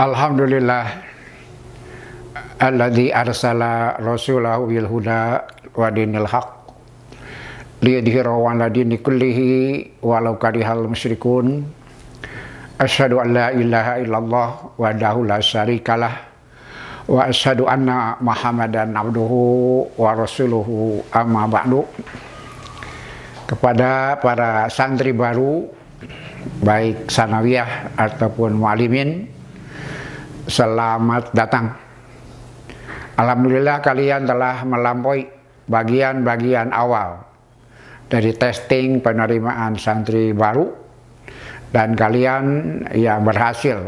Alhamdulillah alladzi arsala rasulahu bil huda wa dinil haq liyudhhirahu 'ala dini kullihi walau karihal musyrikun. Asyhadu an la ilaha illallah wahdahu la syarikalah wa asyhadu anna Muhammadan abduhu wa rasuluhu amma ba'du. Kepada para santri baru baik sanawiyah ataupun muallimin, selamat datang. Alhamdulillah kalian telah melampaui bagian-bagian awal dari testing penerimaan santri baru dan kalian berhasil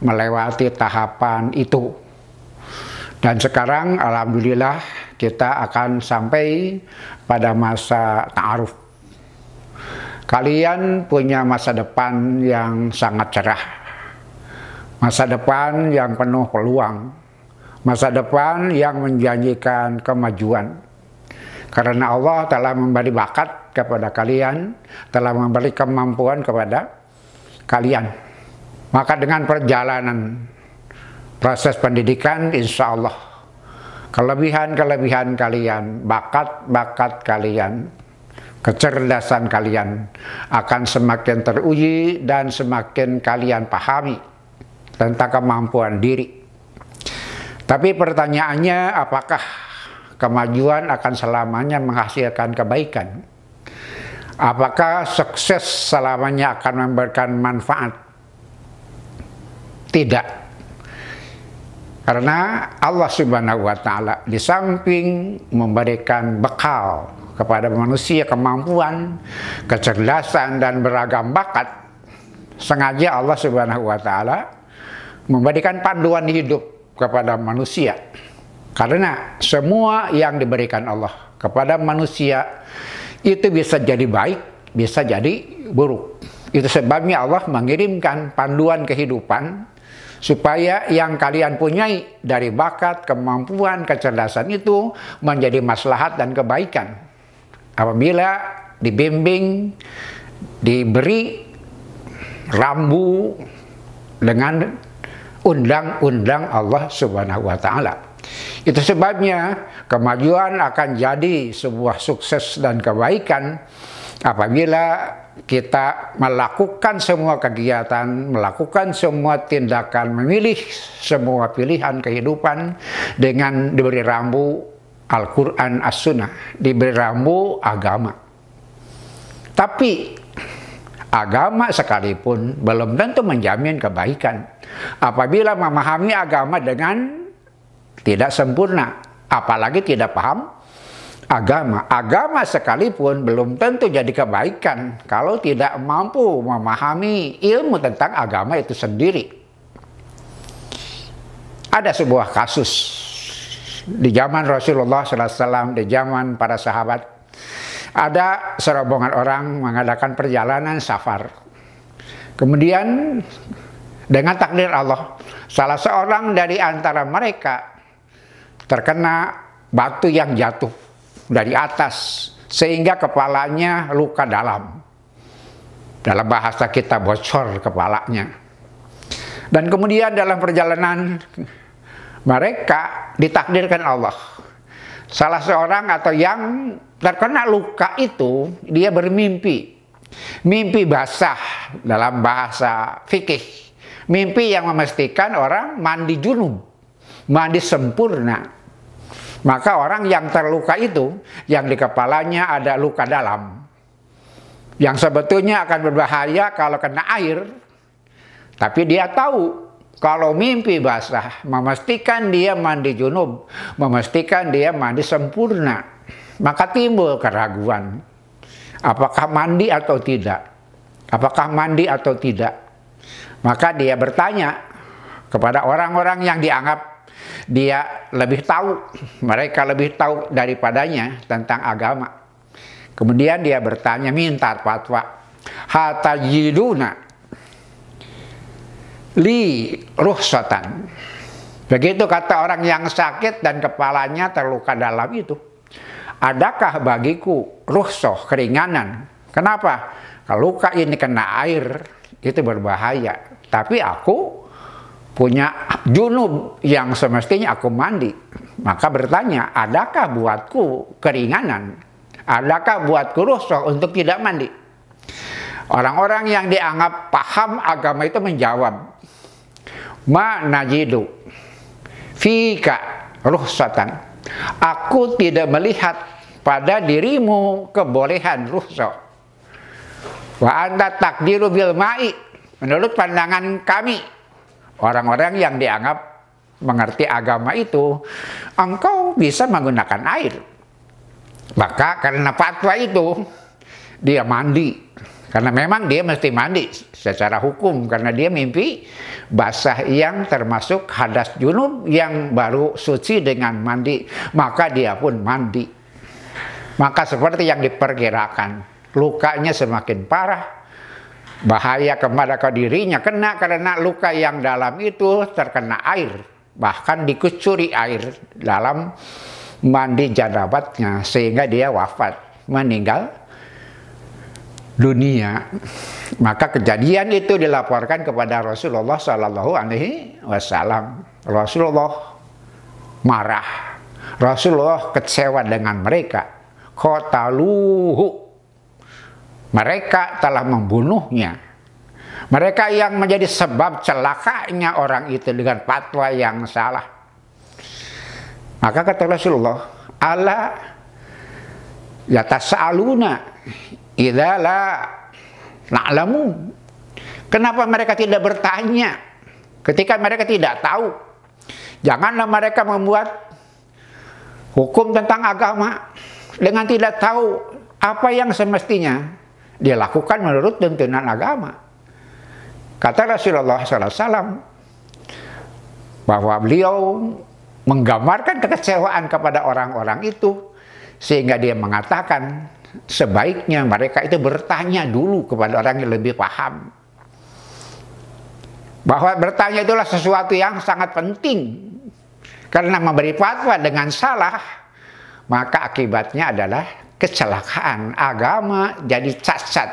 melewati tahapan itu. Dan sekarang alhamdulillah kita akan sampai pada masa ta'aruf. Kalian punya masa depan yang sangat cerah, masa depan yang penuh peluang, masa depan yang menjanjikan kemajuan. Karena Allah telah memberi bakat kepada kalian, telah memberi kemampuan kepada kalian. Maka dengan perjalanan proses pendidikan, insya Allah kelebihan-kelebihan kalian, bakat-bakat kalian, kecerdasan kalian akan semakin teruji dan semakin kalian pahami tentang kemampuan diri. Tapi pertanyaannya, apakah kemajuan akan selamanya menghasilkan kebaikan? Apakah sukses selamanya akan memberikan manfaat? Tidak. Karena Allah Subhanahu wa Ta'ala di samping memberikan bekal kepada manusia kemampuan, kecerdasan dan beragam bakat, sengaja Allah Subhanahu wa Ta'ala memberikan panduan hidup kepada manusia. Karena semua yang diberikan Allah kepada manusia itu bisa jadi baik, bisa jadi buruk. Itu sebabnya Allah mengirimkan panduan kehidupan supaya yang kalian punyai dari bakat, kemampuan, kecerdasan itu menjadi maslahat dan kebaikan. Apabila dibimbing, diberi rambu dengan undang-undang Allah Subhanahu wa Ta'ala. Itu sebabnya kemajuan akan jadi sebuah sukses dan kebaikan apabila kita melakukan semua kegiatan, melakukan semua tindakan, memilih semua pilihan kehidupan dengan diberi rambu Al-Quran As-Sunnah, diberi rambu agama. Tapi agama sekalipun belum tentu menjamin kebaikan apabila memahami agama dengan tidak sempurna, apalagi tidak paham agama. Agama sekalipun belum tentu jadi kebaikan kalau tidak mampu memahami ilmu tentang agama itu sendiri. Ada sebuah kasus di zaman Rasulullah SAW, di zaman para sahabat, ada serombongan orang mengadakan perjalanan safar. Kemudian dengan takdir Allah, salah seorang dari antara mereka terkena batu yang jatuh dari atas sehingga kepalanya luka dalam. Dalam bahasa kita bocor kepalanya. Dan kemudian dalam perjalanan mereka ditakdirkan Allah, salah seorang atau yang terkena luka itu dia bermimpi, mimpi basah dalam bahasa fikih, mimpi yang memastikan orang mandi junub, mandi sempurna. Maka orang yang terluka itu, yang di kepalanya ada luka dalam, yang sebetulnya akan berbahaya kalau kena air, tapi dia tahu kalau mimpi basah memastikan dia mandi junub, memastikan dia mandi sempurna. Maka timbul keraguan, apakah mandi atau tidak, apakah mandi atau tidak. Maka dia bertanya kepada orang-orang yang dianggap dia lebih tahu, mereka lebih tahu daripadanya tentang agama. Kemudian dia bertanya, minta fatwa, hatajiduna li ruhsatan. Begitu kata orang yang sakit dan kepalanya terluka dalam itu, adakah bagiku ruhsah, keringanan? Kenapa? Kalau luka ini kena air itu berbahaya, tapi aku punya junub yang semestinya aku mandi. Maka bertanya, adakah buatku keringanan? Adakah buatku rukhsah untuk tidak mandi? Orang-orang yang dianggap paham agama itu menjawab, ma najidu fika rukhsatan. Aku tidak melihat pada dirimu kebolehan rukhsah. Wa anta takdiru bil ma'i. Menurut pandangan kami, orang-orang yang dianggap mengerti agama itu, engkau bisa menggunakan air. Maka karena fatwa itu, dia mandi. Karena memang dia mesti mandi secara hukum. Karena dia mimpi basah yang termasuk hadas junub yang baru suci dengan mandi. Maka dia pun mandi. Maka seperti yang diperkirakan, lukanya semakin parah. Bahaya kepada dirinya kena karena luka yang dalam itu terkena air. Bahkan dikucuri air dalam mandi janabatnya. Sehingga dia wafat, meninggal dunia. Maka kejadian itu dilaporkan kepada Rasulullah Sallallahu Alaihi Wasallam. Rasulullah marah. Rasulullah kecewa dengan mereka. Qataluhu. Mereka telah membunuhnya. Mereka yang menjadi sebab celakanya orang itu dengan fatwa yang salah. Maka kata Rasulullah, ala yatas'aluna idza la na'lamu. Kenapa mereka tidak bertanya ketika mereka tidak tahu? Janganlah mereka membuat hukum tentang agama dengan tidak tahu apa yang semestinya dia lakukan menurut tuntunan agama. Kata Rasulullah SAW bahwa beliau menggambarkan kekecewaan kepada orang-orang itu, sehingga dia mengatakan sebaiknya mereka itu bertanya dulu kepada orang yang lebih paham. Bahwa bertanya itulah sesuatu yang sangat penting. Karena memberi fatwa dengan salah, maka akibatnya adalah kecelakaan. Agama jadi cacat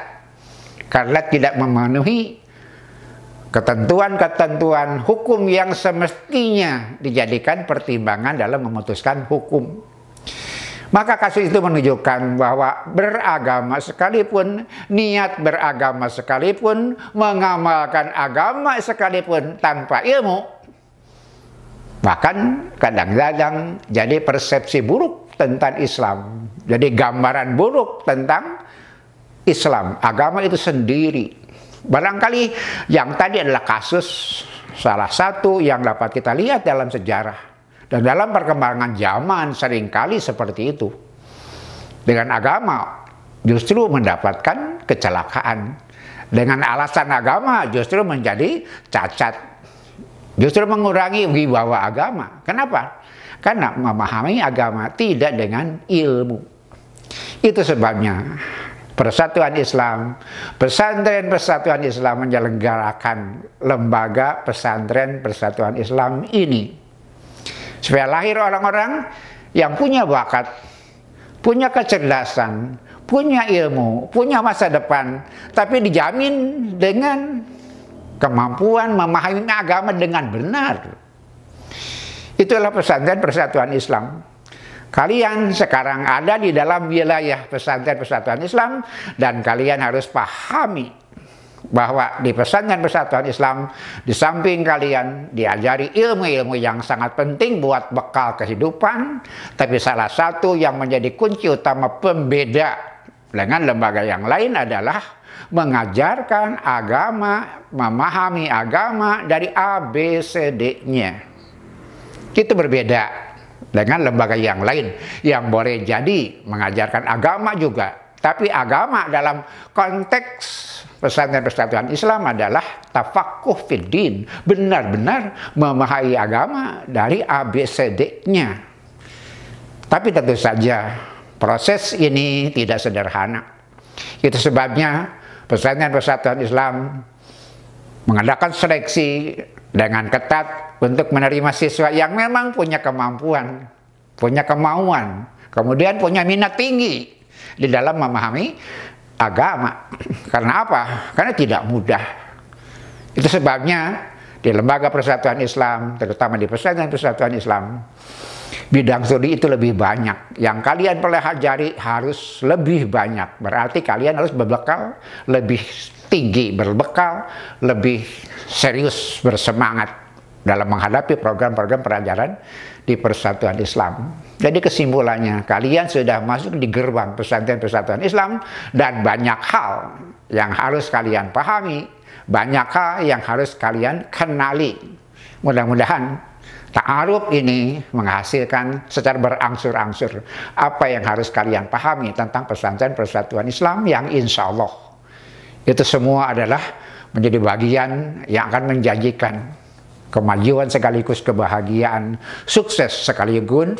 karena tidak memenuhi ketentuan-ketentuan hukum yang semestinya dijadikan pertimbangan dalam memutuskan hukum. Maka kasus itu menunjukkan bahwa beragama sekalipun, niat beragama sekalipun, mengamalkan agama sekalipun tanpa ilmu, bahkan kadang-kadang jadi persepsi buruk tentang Islam. Jadi gambaran buruk tentang Islam, agama itu sendiri. Barangkali yang tadi adalah kasus salah satu yang dapat kita lihat dalam sejarah. Dan dalam perkembangan zaman seringkali seperti itu. Dengan agama justru mendapatkan kecelakaan. Dengan alasan agama justru menjadi cacat. Justru mengurangi wibawa agama. Kenapa? Karena memahami agama tidak dengan ilmu. Itu sebabnya Persatuan Islam, Pesantren Persatuan Islam menyelenggarakan lembaga Pesantren Persatuan Islam ini. Supaya lahir orang-orang yang punya bakat, punya kecerdasan, punya ilmu, punya masa depan, tapi dijamin dengan kemampuan memahami agama dengan benar. Itulah Pesantren Persatuan Islam. Kalian sekarang ada di dalam wilayah Pesantren Persatuan Islam, dan kalian harus pahami bahwa di Pesantren Persatuan Islam, di samping kalian diajari ilmu-ilmu yang sangat penting buat bekal kehidupan, tapi salah satu yang menjadi kunci utama pembeda dengan lembaga yang lain adalah mengajarkan agama, memahami agama dari ABCD-nya. Itu berbeda dengan lembaga yang lain yang boleh jadi mengajarkan agama juga, tapi agama dalam konteks Pesantren Persatuan Islam adalah tafaqquh fiddin, benar-benar memahami agama dari ABCD-nya. Tapi tentu saja proses ini tidak sederhana. Itu sebabnya Pesantren Persatuan Islam mengadakan seleksi dengan ketat untuk menerima siswa yang memang punya kemampuan, punya kemauan, kemudian punya minat tinggi di dalam memahami agama. Karena apa? Karena tidak mudah. Itu sebabnya di Lembaga Persatuan Islam, terutama di Pesantren Persatuan Islam, bidang studi itu lebih banyak. Yang kalian pelajari harus lebih banyak. Berarti kalian harus berbekal lebih tinggi, berbekal lebih serius, bersemangat dalam menghadapi program-program pelajaran di Persatuan Islam. Jadi kesimpulannya, kalian sudah masuk di gerbang Pesantren Persatuan Islam dan banyak hal yang harus kalian pahami, banyak hal yang harus kalian kenali. Mudah-mudahan ta'aruf ini menghasilkan secara berangsur-angsur apa yang harus kalian pahami tentang Pesantren Persatuan Islam yang insya Allah itu semua adalah menjadi bagian yang akan menjanjikan kemajuan sekaligus kebahagiaan, sukses sekaligus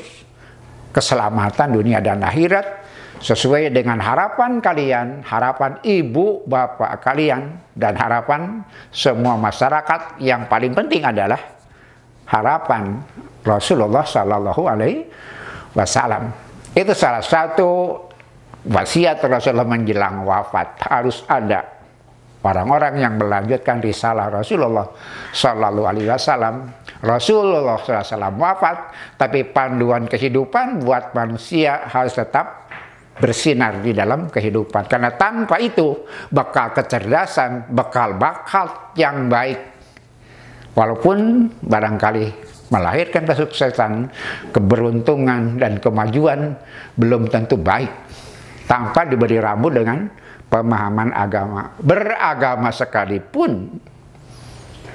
keselamatan dunia dan akhirat sesuai dengan harapan kalian, harapan ibu bapak kalian, dan harapan semua masyarakat. Yang paling penting adalah harapan Rasulullah Shallallahu Alaihi Wasallam. Itu salah satu wasiat Rasulullah menjelang wafat, harus ada orang-orang yang melanjutkan risalah Rasulullah Shallallahu Alaihi Wasallam. Rasulullah SAW wafat, tapi panduan kehidupan buat manusia harus tetap bersinar di dalam kehidupan. Karena tanpa itu, bekal kecerdasan, bekal bakat yang baik, walaupun barangkali melahirkan kesuksesan, keberuntungan, dan kemajuan, belum tentu baik tanpa diberi rambu dengan pemahaman agama. Beragama sekalipun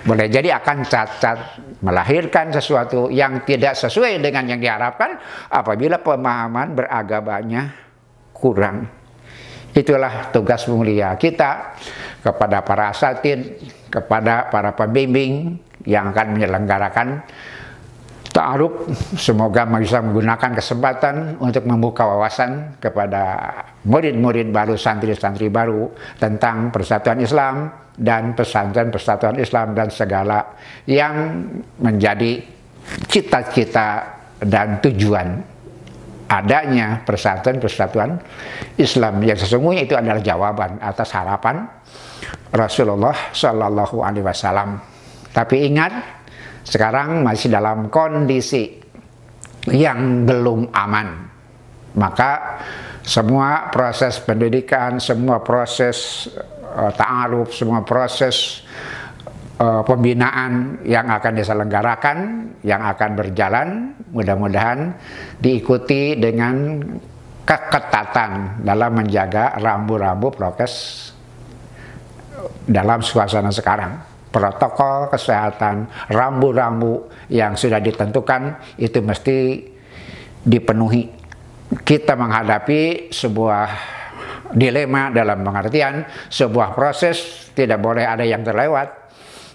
boleh jadi akan cacat, melahirkan sesuatu yang tidak sesuai dengan yang diharapkan apabila pemahaman beragamanya kurang. Itulah tugas mulia kita kepada para asatidz, kepada para pembimbing yang akan menyelenggarakan ta'aruf. Semoga bisa menggunakan kesempatan untuk membuka wawasan kepada murid-murid baru, santri-santri baru tentang Persatuan Islam dan Pesantren Persatuan Islam dan segala yang menjadi cita-cita dan tujuan adanya Persantren Persatuan Islam, yang sesungguhnya itu adalah jawaban atas harapan Rasulullah Shallallahu Alaihi Wasallam. Tapi ingat, sekarang masih dalam kondisi yang belum aman, maka semua proses pendidikan, semua proses ta'aruf, semua proses pembinaan yang akan diselenggarakan, yang akan berjalan, mudah-mudahan diikuti dengan keketatan dalam menjaga rambu-rambu prokes dalam suasana sekarang. Protokol kesehatan, rambu-rambu yang sudah ditentukan itu mesti dipenuhi. Kita menghadapi sebuah dilema dalam pengertian sebuah proses tidak boleh ada yang terlewat,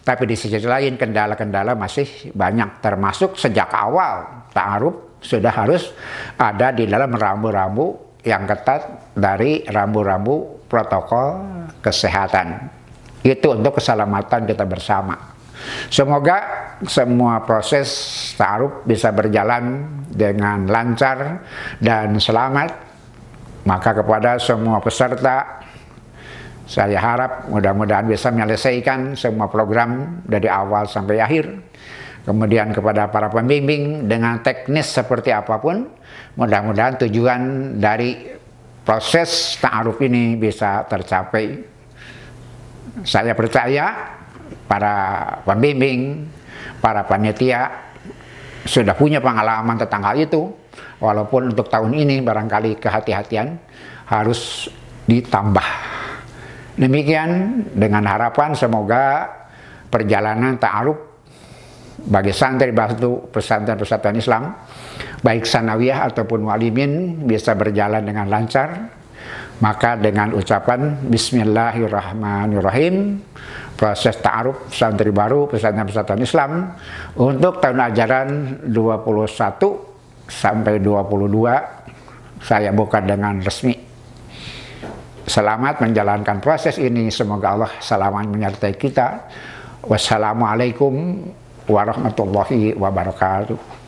tapi di sisi lain kendala-kendala masih banyak, termasuk sejak awal ta'aruf sudah harus ada di dalam rambu-rambu yang ketat dari rambu-rambu protokol kesehatan. Itu untuk keselamatan kita bersama. Semoga semua proses ta'aruf bisa berjalan dengan lancar dan selamat. Maka kepada semua peserta, saya harap mudah-mudahan bisa menyelesaikan semua program dari awal sampai akhir. Kemudian kepada para pembimbing dengan teknis seperti apapun, mudah-mudahan tujuan dari proses ta'aruf ini bisa tercapai. Saya percaya para pembimbing, para panitia sudah punya pengalaman tentang hal itu. Walaupun untuk tahun ini barangkali kehati-hatian harus ditambah. Demikian dengan harapan semoga perjalanan ta'aruf bagi santri baru Pesantren Persatuan Islam, baik sanawiyah ataupun mu'alimin, bisa berjalan dengan lancar. Maka dengan ucapan Bismillahirrahmanirrahim, proses ta'aruf santri baru Pesantren Persatuan Islam untuk tahun ajaran 21 sampai 22 saya buka dengan resmi. Selamat menjalankan proses ini, semoga Allah selamat menyertai kita. Wassalamualaikum warahmatullahi wabarakatuh.